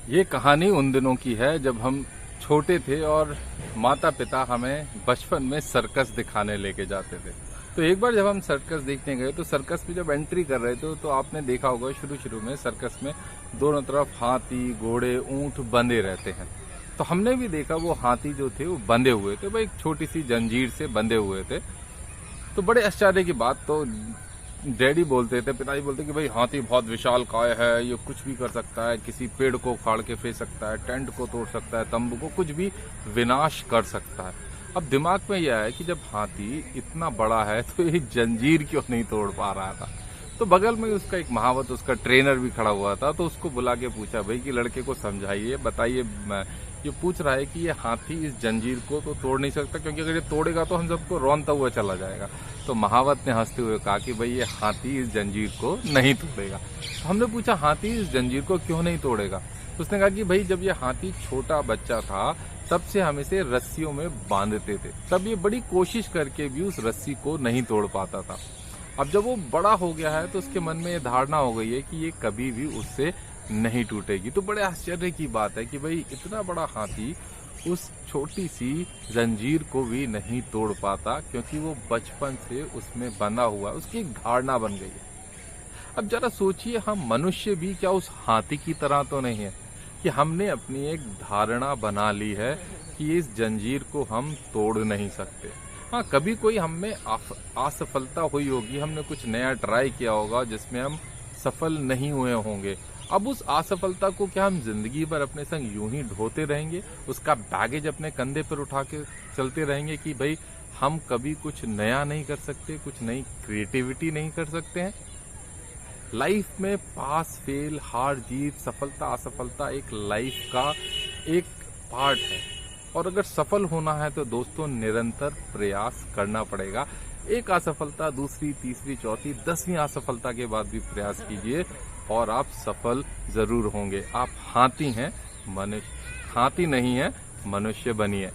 ये कहानी उन दिनों की है जब हम छोटे थे और माता पिता हमें बचपन में सर्कस दिखाने लेके जाते थे। तो एक बार जब हम सर्कस देखने गए तो सर्कस में जब एंट्री कर रहे थे तो आपने देखा होगा शुरू शुरू में सर्कस में दोनों तरफ हाथी घोड़े ऊंट बंधे रहते हैं। तो हमने भी देखा वो हाथी जो थे वो बंधे हुए थे, भाई एक छोटी सी जंजीर से बंधे हुए थे। तो बड़े आश्चर्य की बात, तो डैडी बोलते थे, पिताजी बोलते कि भाई हाथी बहुत विशाल काय है, ये कुछ भी कर सकता है, किसी पेड़ को उखाड़ के फेंक सकता है, टेंट को तोड़ सकता है, तंबू को कुछ भी विनाश कर सकता है। अब दिमाग में यह है कि जब हाथी इतना बड़ा है तो ये जंजीर क्यों नहीं तोड़ पा रहा था। तो बगल में उसका एक महावत उसका ट्रेनर भी खड़ा हुआ था, तो उसको बुला के पूछा भाई कि लड़के को समझाइए, बताइए, ये पूछ रहा है कि ये हाथी इस जंजीर को तो तोड़ नहीं सकता, क्योंकि अगर ये तोड़ेगा तो हम सबको रौंदता हुआ चला जाएगा। तो महावत ने हंसते हुए कहा कि भाई ये हाथी इस जंजीर को नहीं तोड़ेगा। तो हमने पूछा हाथी इस जंजीर को क्यों नहीं तोड़ेगा। तो उसने कहा कि भाई जब ये हाथी छोटा बच्चा था तब से हम इसे रस्सियों में बांधते थे, तब ये बड़ी कोशिश करके भी उस रस्सी को नहीं तोड़ पाता था। अब जब वो बड़ा हो गया है तो उसके मन में ये धारणा हो गई है कि ये कभी भी उससे नहीं टूटेगी। तो बड़े आश्चर्य की बात है कि भाई इतना बड़ा हाथी उस छोटी सी जंजीर को भी नहीं तोड़ पाता, क्योंकि वो बचपन से उसमें बंधा हुआ है, उसकी एक धारणा बन गई है। अब जरा सोचिए, हम मनुष्य भी क्या उस हाथी की तरह तो नहीं है कि हमने अपनी एक धारणा बना ली है कि इस जंजीर को हम तोड़ नहीं सकते। हाँ, कभी कोई हमें असफलता हुई होगी, हमने कुछ नया ट्राई किया होगा जिसमें हम सफल नहीं हुए होंगे। अब उस असफलता को क्या हम जिंदगी भर अपने संग यूं ही ढोते रहेंगे, उसका बैगेज अपने कंधे पर उठा के चलते रहेंगे कि भाई हम कभी कुछ नया नहीं कर सकते, कुछ नई क्रिएटिविटी नहीं कर सकते हैं। लाइफ में पास फेल, हार जीत, सफलता असफलता एक लाइफ का एक पार्ट है, और अगर सफल होना है तो दोस्तों निरंतर प्रयास करना पड़ेगा। एक असफलता, दूसरी, तीसरी, चौथी, 10वीं असफलता के बाद भी प्रयास कीजिए और आप सफल जरूर होंगे। आप हाथी हैं, मनुष्य हाथी नहीं है, मनुष्य बनिए।